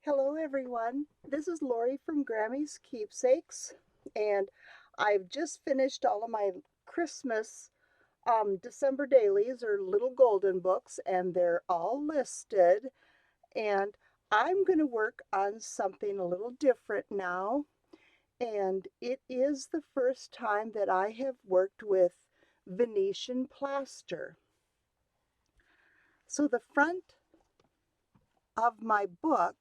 Hello everyone, this is Lori from Grammy's Keepsakes, and I've just finished all of my Christmas December dailies or little golden books, and they're all listed, and I'm going to work on something a little different now, and it is the first time that I have worked with Venetian plaster. So the front of my book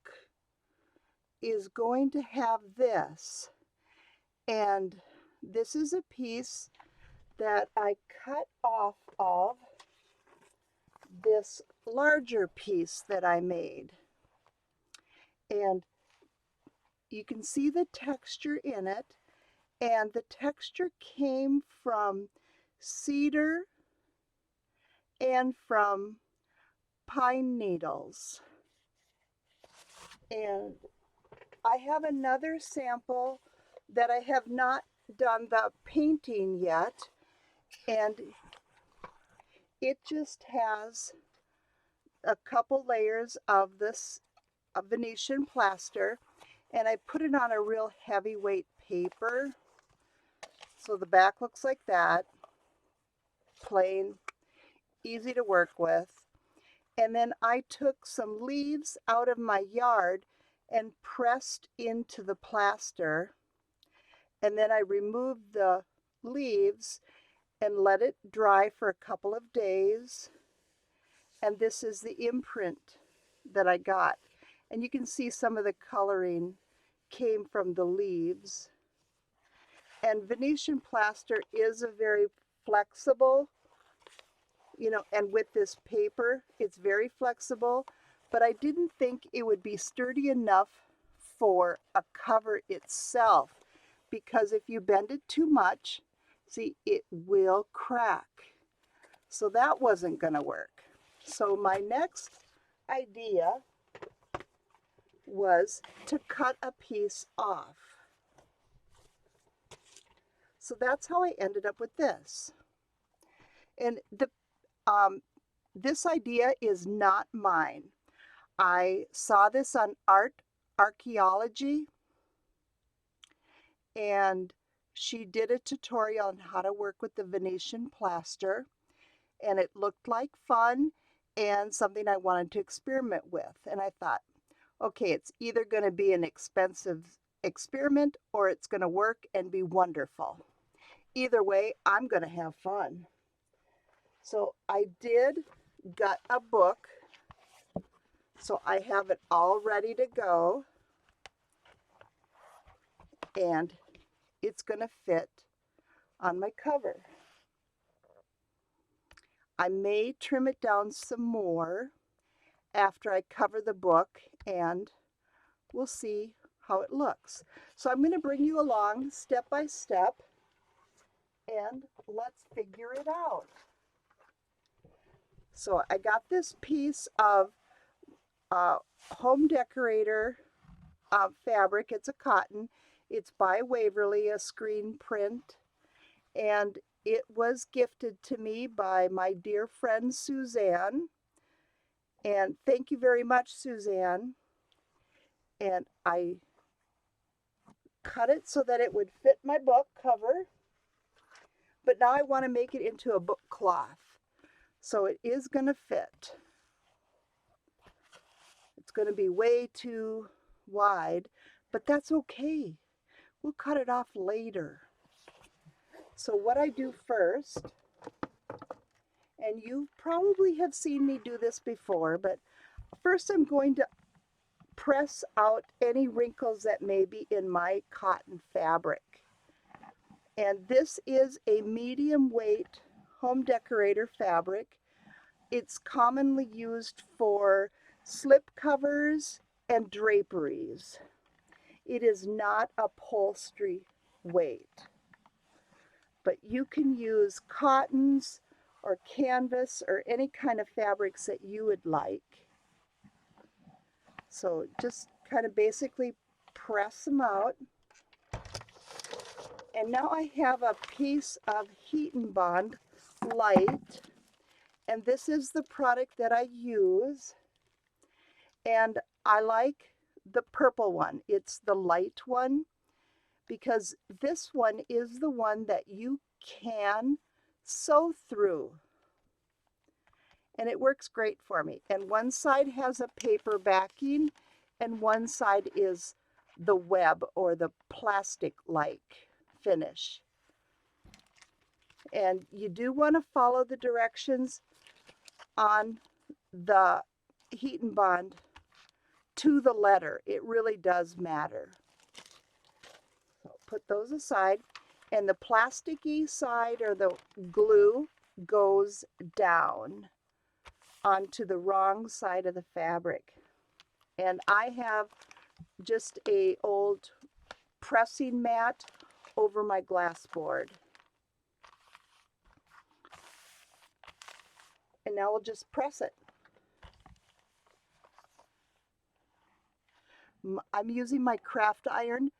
is going to have this. And this is a piece that I cut off of this larger piece that I made. And you can see the texture in it. And the texture came from cedar and from pine needles. And I have another sample that I have not done the painting yet. And it just has a couple layers of this Venetian plaster, and I put it on a real heavyweight paper. So the back looks like that, plain, easy to work with. And then I took some leaves out of my yard and pressed into the plaster. And then I removed the leaves and let it dry for a couple of days. And this is the imprint that I got. And you can see some of the coloring came from the leaves. And Venetian plaster is a very flexible, and with this paper, it's very flexible, but I didn't think it would be sturdy enough for a cover itself, because if you bend it too much, see, it will crack. So that wasn't going to work. So my next idea was to cut a piece off. So that's how I ended up with this. And this idea is not mine. I saw this on Archaeology, and she did a tutorial on how to work with the Venetian plaster, and it looked like fun and something I wanted to experiment with. And I thought, okay, it's either going to be an expensive experiment or it's going to work and be wonderful. Either way, I'm going to have fun. So I did gut a book, so I have it all ready to go, and it's going to fit on my cover. I may trim it down some more after I cover the book, and we'll see how it looks. So I'm going to bring you along step by step, and let's figure it out. So I got this piece of home decorator fabric. It's a cotton. It's by Waverly, a screen print, and it was gifted to me by my dear friend Suzanne. And thank you very much, Suzanne. And I cut it so that it would fit my book cover, but now I want to make it into a book cloth. So it is going to fit. It's going to be way too wide, but that's okay. We'll cut it off later. So what I do first, and you probably have seen me do this before, but first I'm going to press out any wrinkles that may be in my cotton fabric. And this is a medium weight home decorator fabric. It's commonly used for slip covers and draperies. It is not upholstery weight, but you can use cottons or canvas or any kind of fabrics that you would like. So just kind of basically press them out. And now I have a piece of Heat and Bond Light, and this is the product that I use. And I like the purple one. It's the light one, because this one is the one that you can sew through. And it works great for me. And one side has a paper backing, and one side is the web or the plastic-like finish. And you do want to follow the directions on the heat and bond to the letter. It really does matter. So put those aside. And the plasticky side, or the glue, goes down onto the wrong side of the fabric. And I have just a old pressing mat over my glass board. And now we'll just press it. I'm using my craft iron,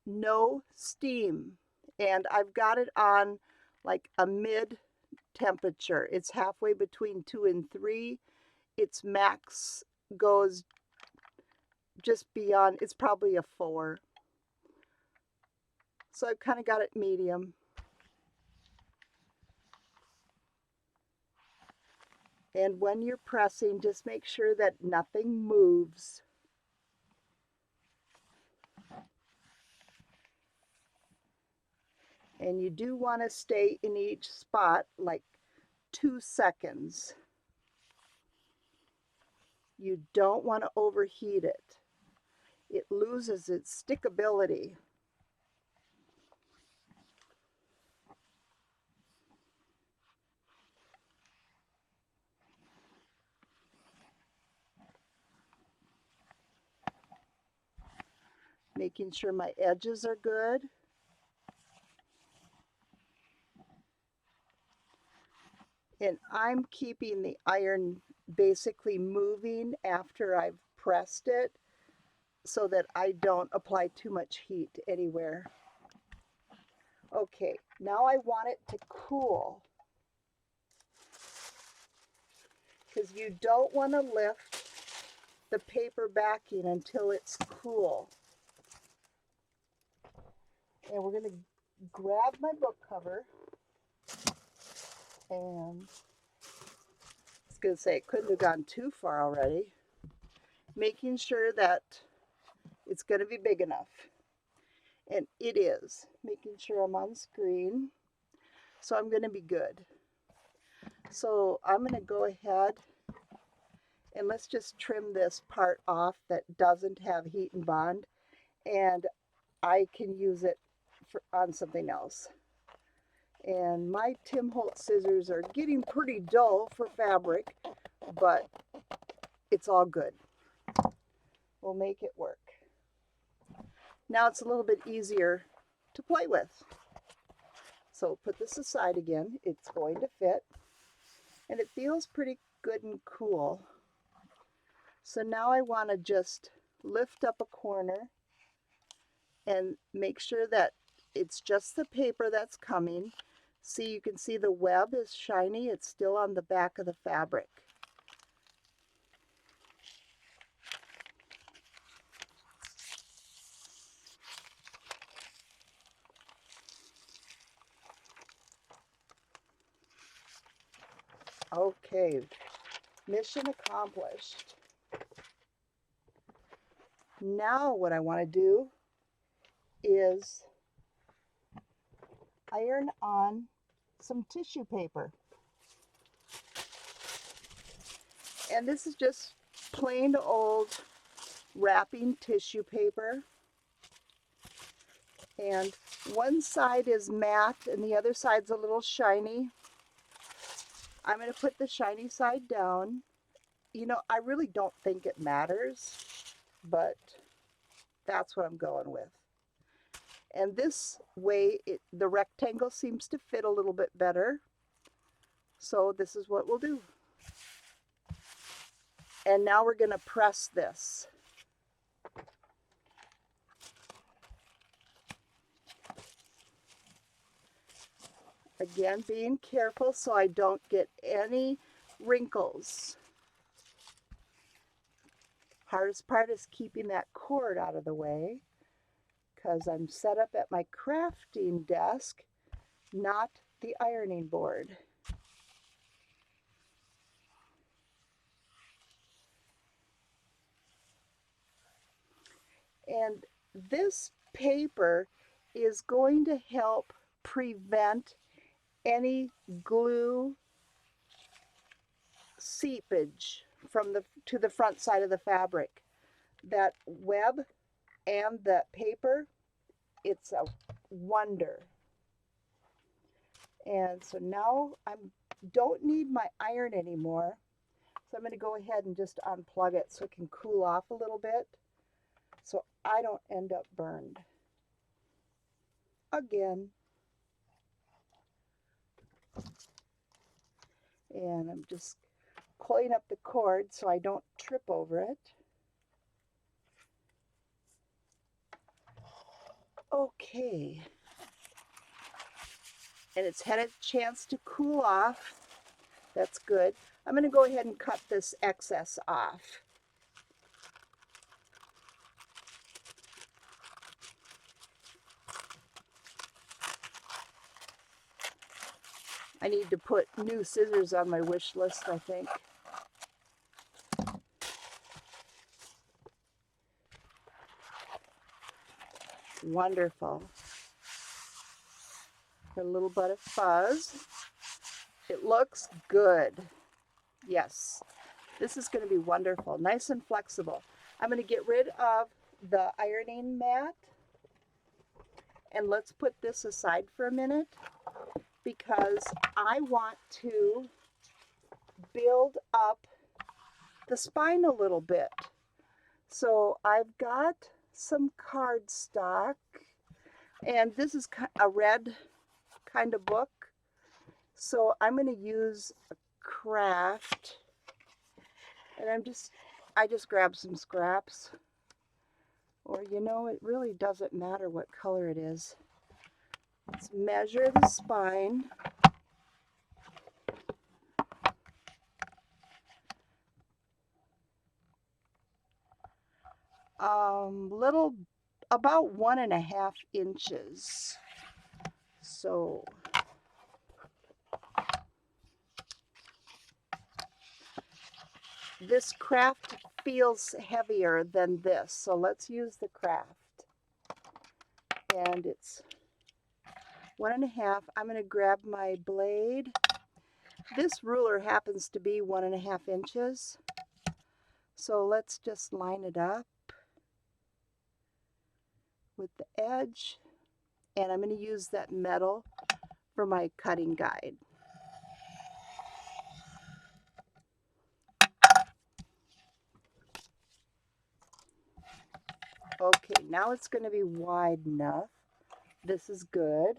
no steam, and I've got it on like a mid temperature. It's halfway between 2 and 3. Its max goes just beyond, it's probably a 4. So I've kind of got it medium. And when you're pressing, just make sure that nothing moves. And you do want to stay in each spot like 2 seconds. You don't want to overheat it. It loses its stickability. Making sure my edges are good. And I'm keeping the iron basically moving after I've pressed it so that I don't apply too much heat anywhere. Okay, now I want it to cool, because you don't want to lift the paper backing until it's cool. And we're going to grab my book cover, and I was going to say it couldn't have gone too far already. Making sure that it's going to be big enough. And it is. Making sure I'm on screen. So I'm going to be good. So I'm going to go ahead and let's just trim this part off that doesn't have heat and bond. And I can use it on something else. And my Tim Holtz scissors are getting pretty dull for fabric, but it's all good. We'll make it work. Now it's a little bit easier to play with. So put this aside again. It's going to fit. And it feels pretty good and cool. So now I want to just lift up a corner and make sure that it's just the paper that's coming. See, you can see the web is shiny. It's still on the back of the fabric. Okay, mission accomplished. Now what I want to do is iron on some tissue paper. And this is just plain old wrapping tissue paper. And one side is matte and the other side's a little shiny. I'm going to put the shiny side down. You know, I really don't think it matters, but that's what I'm going with. And this way, the rectangle seems to fit a little bit better. So this is what we'll do. And now we're going to press this. Again, being careful so I don't get any wrinkles. hardest part is keeping that cord out of the way, because I'm set up at my crafting desk, not the ironing board. And this paper is going to help prevent any glue seepage from to the front side of the fabric. That web and that paper, it's a wonder. And so now I don't need my iron anymore. So I'm going to go ahead and just unplug it so it can cool off a little bit, so I don't end up burned again. And I'm just pulling up the cord so I don't trip over it. Okay. And it's had a chance to cool off. That's good. I'm going to go ahead and cut this excess off. I need to put new scissors on my wish list, I think. Wonderful. A little bit of fuzz. It looks good. Yes, this is going to be wonderful. Nice and flexible. I'm going to get rid of the ironing mat. And let's put this aside for a minute, because I want to build up the spine a little bit. So I've got some cardstock, and this is a red kind of book. So I'm going to use a craft, and I just grabbed some scraps. Or, you know, it really doesn't matter what color it is. Let's measure the spine. About 1.5 inches. So this craft feels heavier than this, so let's use the craft. And it's 1.5. I'm going to grab my blade. This ruler happens to be 1.5 inches. So let's just line it up with the edge. And I'm going to use that metal for my cutting guide. Okay, now it's going to be wide enough. This is good.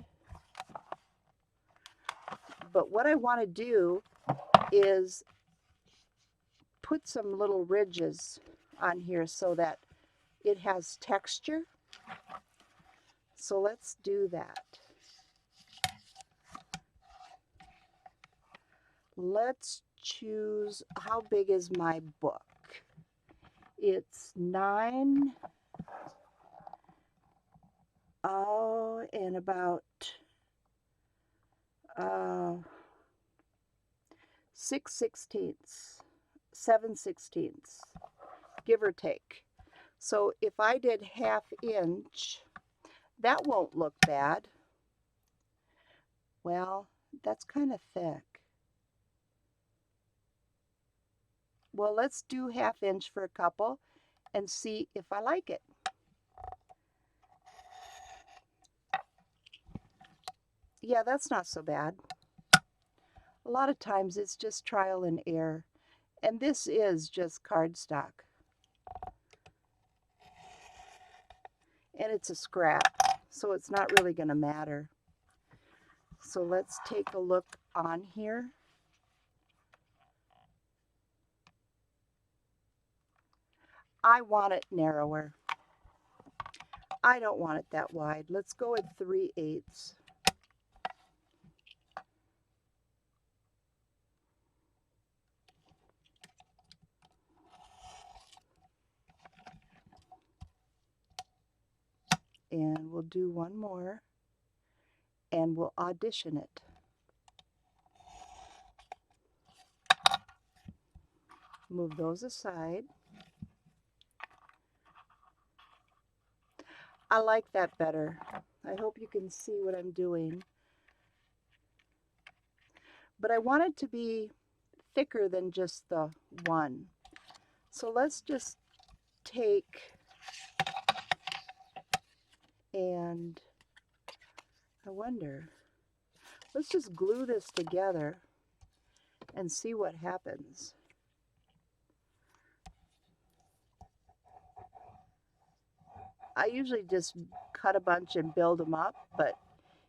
But what I want to do is put some little ridges on here so that it has texture. So let's do that. Let's choose, how big is my book? It's 9, and about 6/16, 7/16, give or take. So if I did 1/2 inch, that won't look bad. Well, that's kind of thick. Well, let's do 1/2 inch for a couple and see if I like it. Yeah, that's not so bad. A lot of times it's just trial and error. And this is just cardstock. And it's a scrap, so it's not really going to matter. So let's take a look on here. I want it narrower. I don't want it that wide. Let's go with 3/8. we'll do one more and we'll audition it. Move those aside. I like that better. I hope you can see what I'm doing. But I want it to be thicker than just the one. So let's just take and I wonder, let's just glue this together and see what happens. I usually just cut a bunch and build them up, but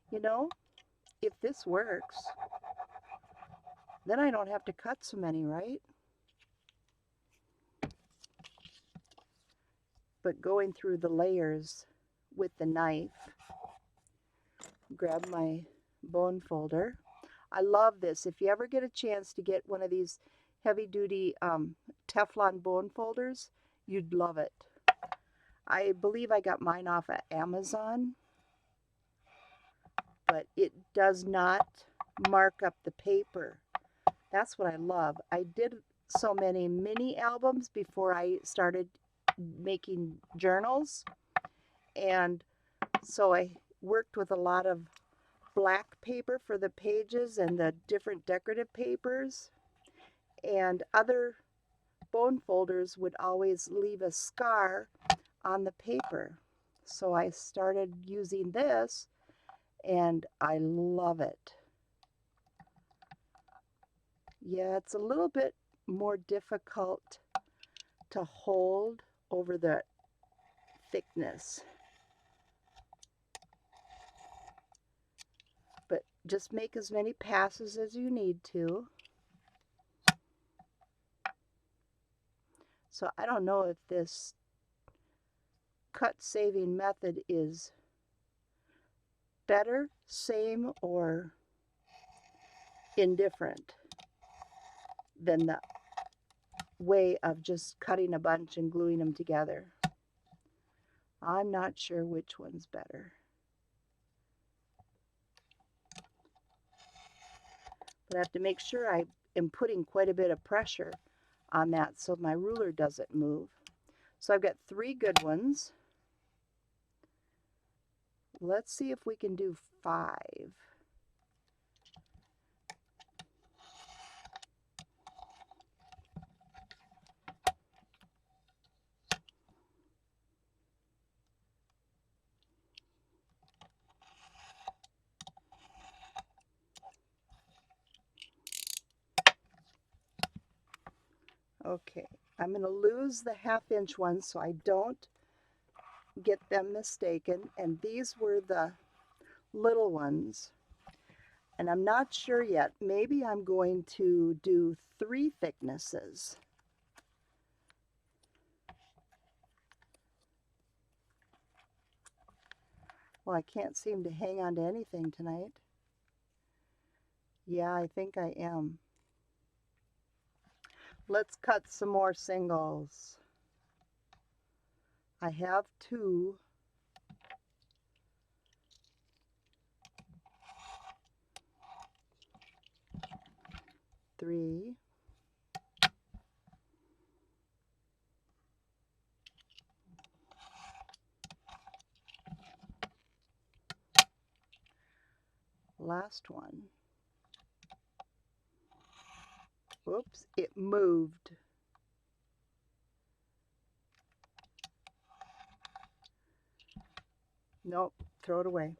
you know, if this works, then I don't have to cut so many, right? But going through the layers with the knife, grab my bone folder. I love this. If you ever get a chance to get one of these heavy-duty Teflon bone folders, you'd love it. I believe I got mine off of Amazon, but it does not mark up the paper. That's what I love. I did so many mini albums before I started making journals, and so I worked with a lot of black paper for the pages and the different decorative papers, and other bone folders would always leave a scar on the paper. So I started using this and I love it. Yeah, it's a little bit more difficult to hold over the thickness, but just make as many passes as you need to. So I don't know if this cut saving method is better, same, or indifferent than the way of just cutting a bunch and gluing them together. I'm not sure which one's better. But I have to make sure I am putting quite a bit of pressure on that so my ruler doesn't move. So I've got 3 good ones. Let's see if we can do 5. Okay, I'm going to lose the 1/2-inch ones so I don't get them mistaken. And these were the little ones. And I'm not sure yet. Maybe I'm going to do 3 thicknesses. Well, I can't seem to hang on to anything tonight. Yeah, I think I am. Let's cut some more singles. I have 2. 3. Last one. Whoops, it moved. Nope, throw it away.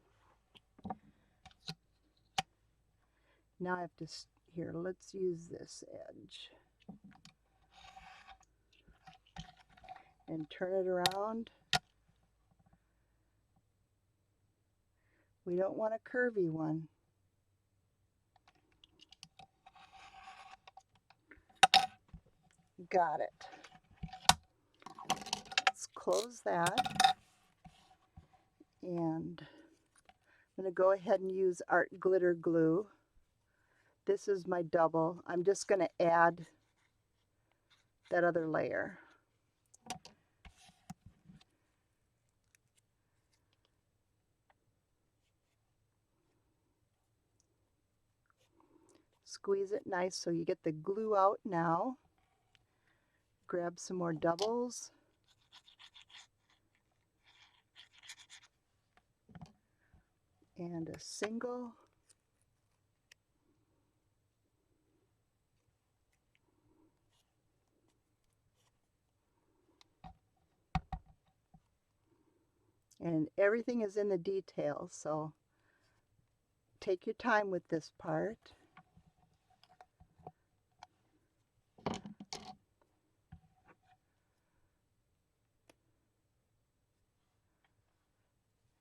Now I have to, here, let's use this edge. And turn it around. We don't want a curvy one. Got it. Let's close that. And I'm going to go ahead and use Art Glitter Glue. This is my double. I'm just going to add that other layer. Squeeze it nice so you get the glue out now. Grab some more doubles. And a single. And everything is in the details, so take your time with this part.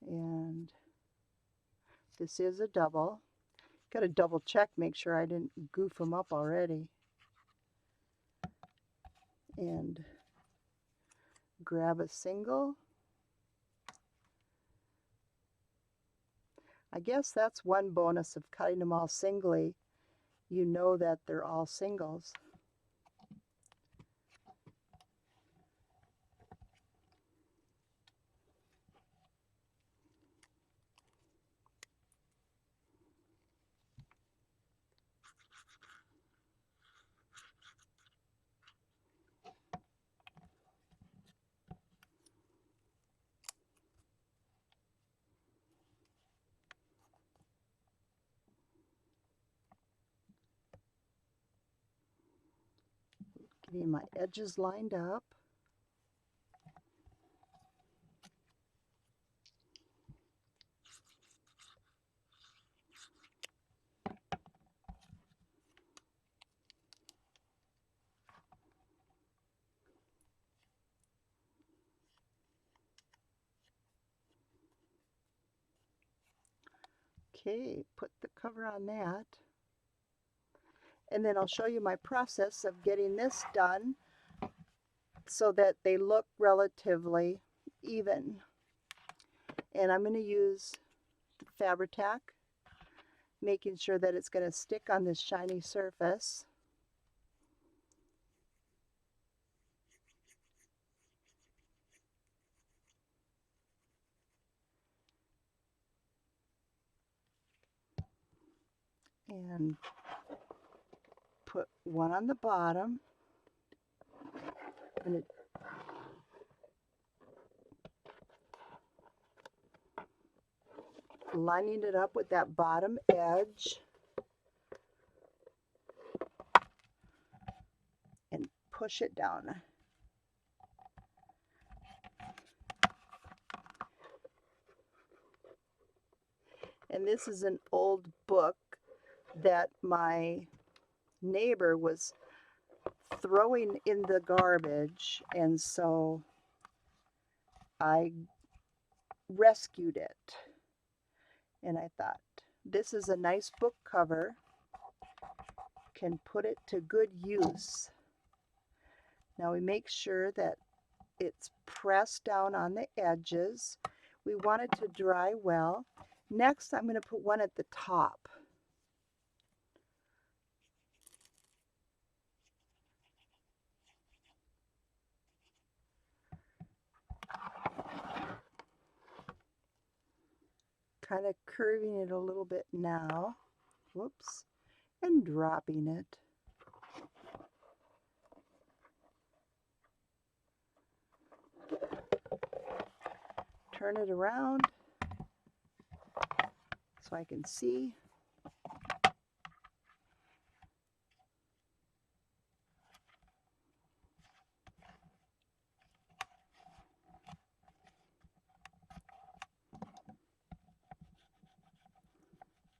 And this is a double. Got to double check, make sure I didn't goof them up already. And grab a single. I guess that's one bonus of cutting them all singly. You know that they're all singles. Getting my edges lined up. Okay, put the cover on that. And then I'll show you my process of getting this done so that they look relatively even. And I'm going to use Fabri-Tac, making sure that it's going to stick on this shiny surface. And put one on the bottom. And lining it up with that bottom edge. And push it down. And this is an old book that my neighbor was throwing in the garbage, and so I rescued it. And I thought, this is a nice book cover, can put it to good use. Now we make sure that it's pressed down on the edges. We want it to dry well. Next, I'm going to put one at the top. Kind of curving it a little bit now. Whoops. And dropping it. Turn it around so I can see.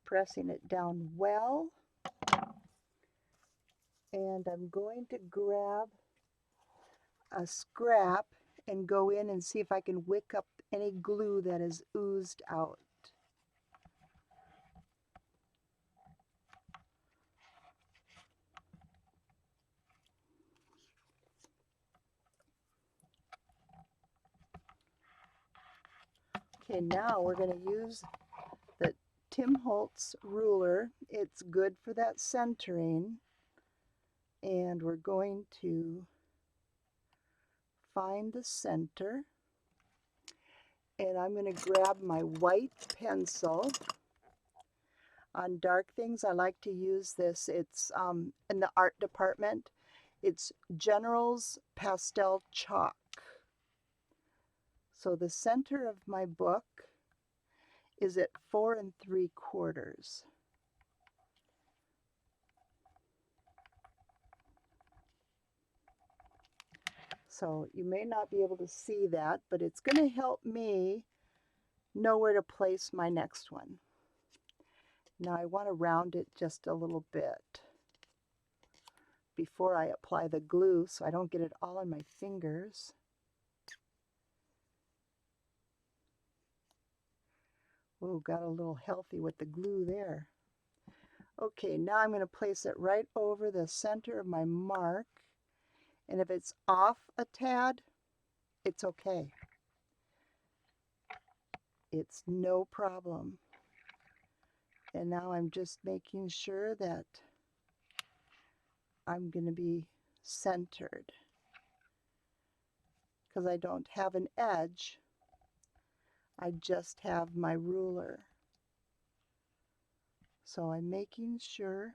Pressing it down well. And I'm going to grab a scrap and go in and see if I can wick up any glue that is oozed out. Okay, now we're going to use the Tim Holtz ruler. It's good for that centering. And we're going to find the center. And I'm going to grab my white pencil. On dark things, I like to use this. It's in the art department. It's General's Pastel Chalk. So the center of my book is at 4 3/4. So you may not be able to see that, but it's going to help me know where to place my next one. Now I want to round it just a little bit before I apply the glue so I don't get it all on my fingers. Oh, got a little healthy with the glue there. Okay, now I'm going to place it right over the center of my mark. And if it's off a tad, it's okay. It's no problem. And now I'm just making sure that I'm going to be centered. Because I don't have an edge, I just have my ruler. So I'm making sure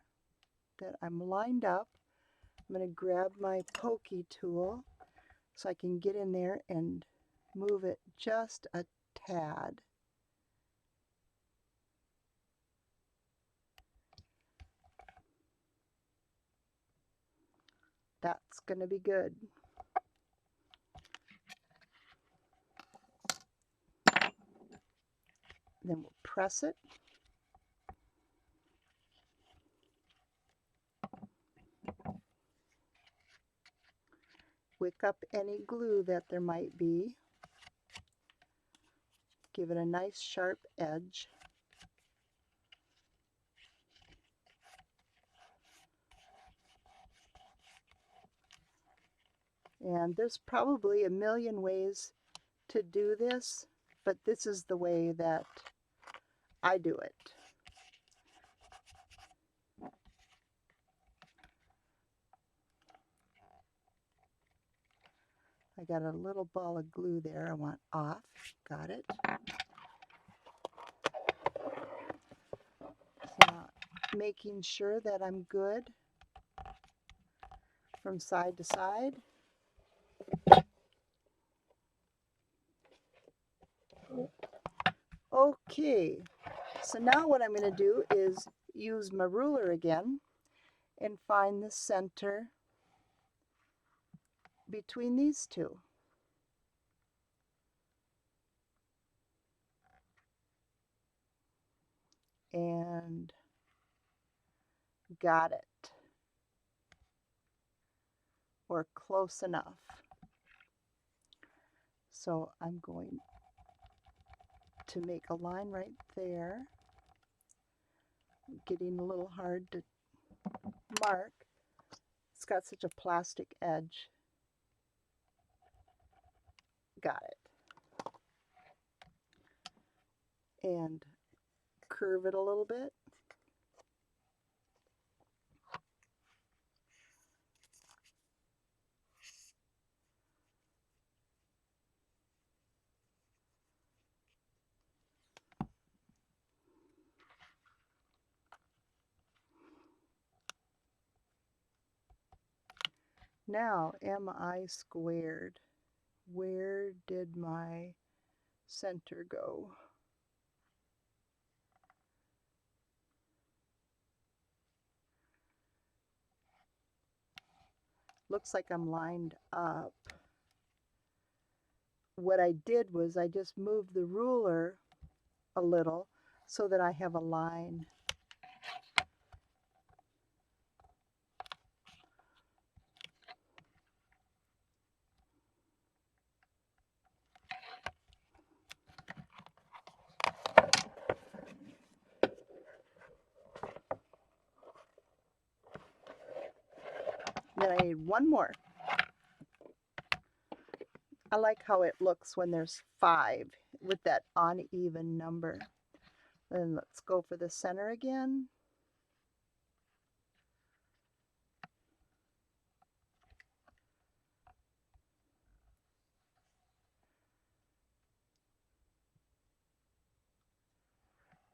that I'm lined up. I'm going to grab my pokey tool so I can get in there and move it just a tad. That's going to be good. Then we'll press it. Wick up any glue that there might be. Give it a nice sharp edge. And there's probably a million ways to do this, but this is the way that I do it. I got a little ball of glue there I want off. Got it. So now making sure that I'm good from side to side. Okay, so now what I'm going to do is use my ruler again and find the center between these two. And got it, or close enough. So I'm going to make a line right there. Getting a little hard to mark. It's got such a plastic edge. Got it. And curve it a little bit. Now, am I squared? Where did my center go? Looks like I'm lined up. What I did was I just moved the ruler a little so that I have a line. Then I need one more. I like how it looks when there's 5 with that uneven number. Then let's go for the center again.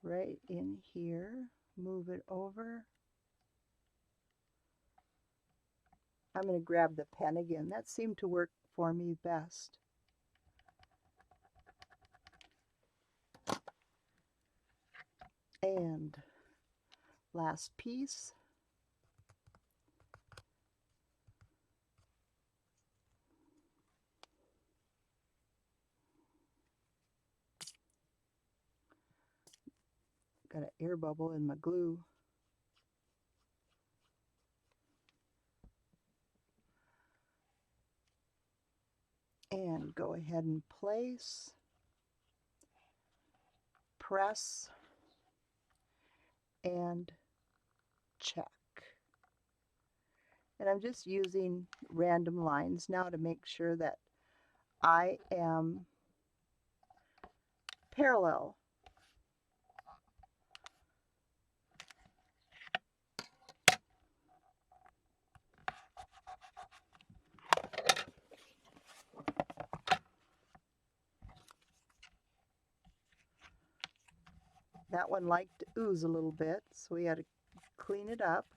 Right in here. Move it over. I'm going to grab the pen again. That seemed to work for me best. And last piece. Got an air bubble in my glue. And go ahead and place, press, and check. And I'm just using random lines now to make sure that I am parallel. That one liked to ooze a little bit, so we had to clean it up.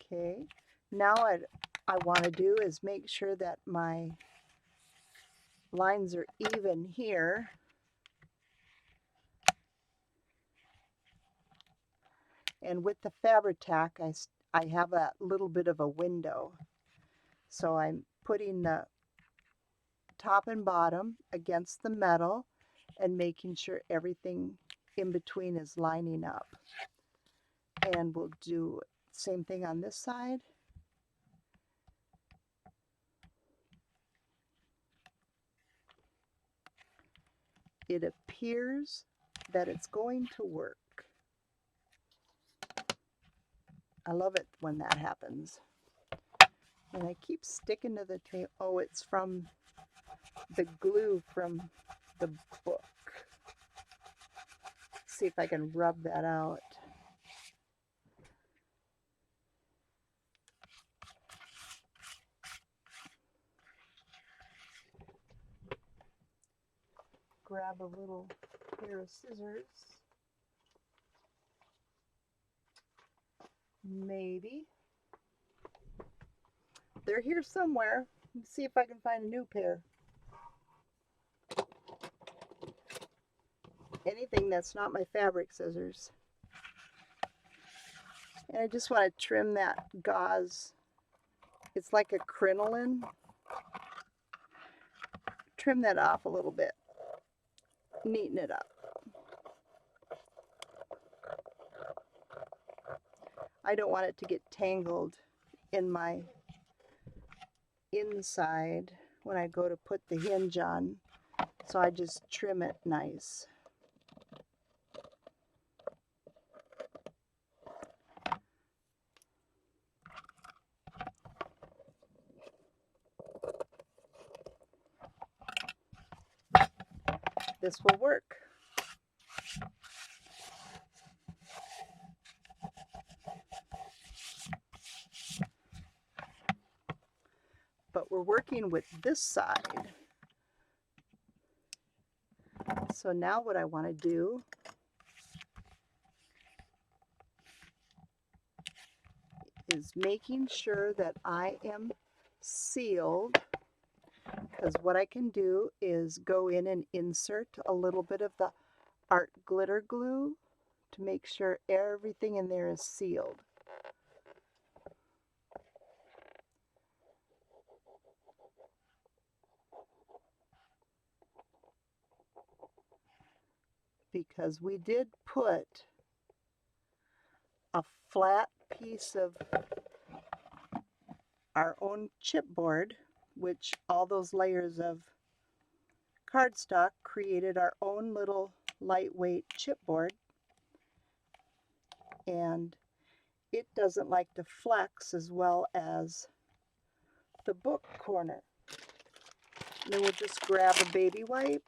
Okay, now what I want to do is make sure that my lines are even here. And with the Fabri-Tac, I have a little bit of a window. So I'm putting the top and bottom against the metal and making sure everything in between is lining up. And we'll do the same thing on this side. It appears that it's going to work. I love it when that happens. And I keep sticking to the tape. Oh, it's from the glue from the book. Let's see if I can rub that out. Grab a little pair of scissors. Maybe. They're here somewhere. Let's see if I can find a new pair. Anything that's not my fabric scissors. And I just want to trim that gauze. It's like a crinoline. Trim that off a little bit. Neaten it up. I don't want it to get tangled in my inside when I go to put the hinge on. So I just trim it nice. This will work. But we're working with this side. So now what I want to do is making sure that I am sealed, because what I can do is go in and insert a little bit of the art glitter glue to make sure everything in there is sealed. Because we did put a flat piece of our own chipboard, which all those layers of cardstock created our own little lightweight chipboard, and it doesn't like to flex as well as the book corner. And then we'll just grab a baby wipe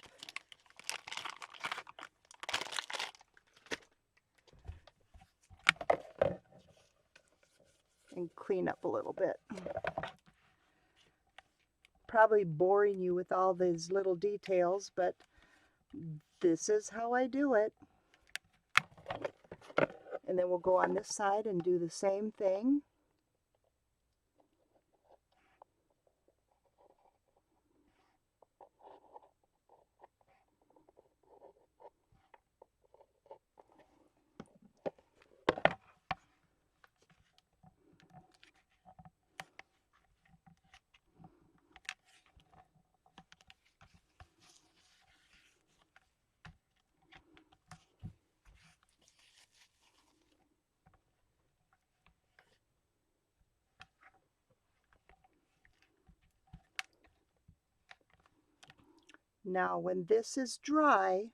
and clean up a little bit. Probably boring you with all these little details, but this is how I do it. And then we'll go on this side and do the same thing. Now, when this is dry,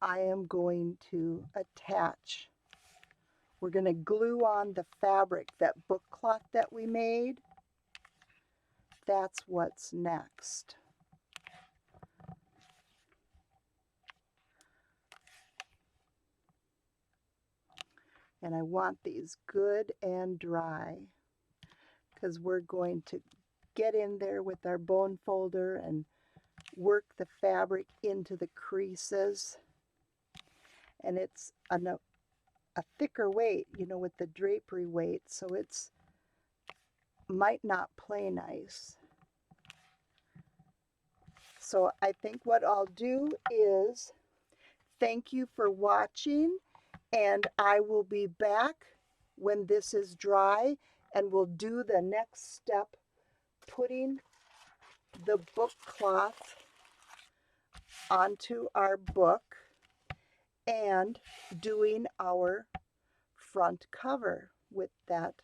I am going to attach. We're going to glue on the fabric, that book cloth that we made. That's what's next. And I want these good and dry because we're going to get in there with our bone folder and work the fabric into the creases. And it's a thicker weight, you know, with the drapery weight, so it's might not play nice. So I think what I'll do is thank you for watching, and I will be back when this is dry and we'll do the next step, putting the book cloth onto our book and doing our front cover with that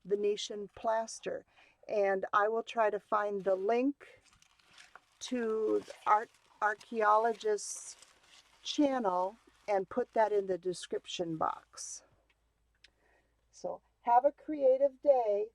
Venetian plaster. And I will try to find the link to Art Archaeologist's channel and put that in the description box. So have a creative day.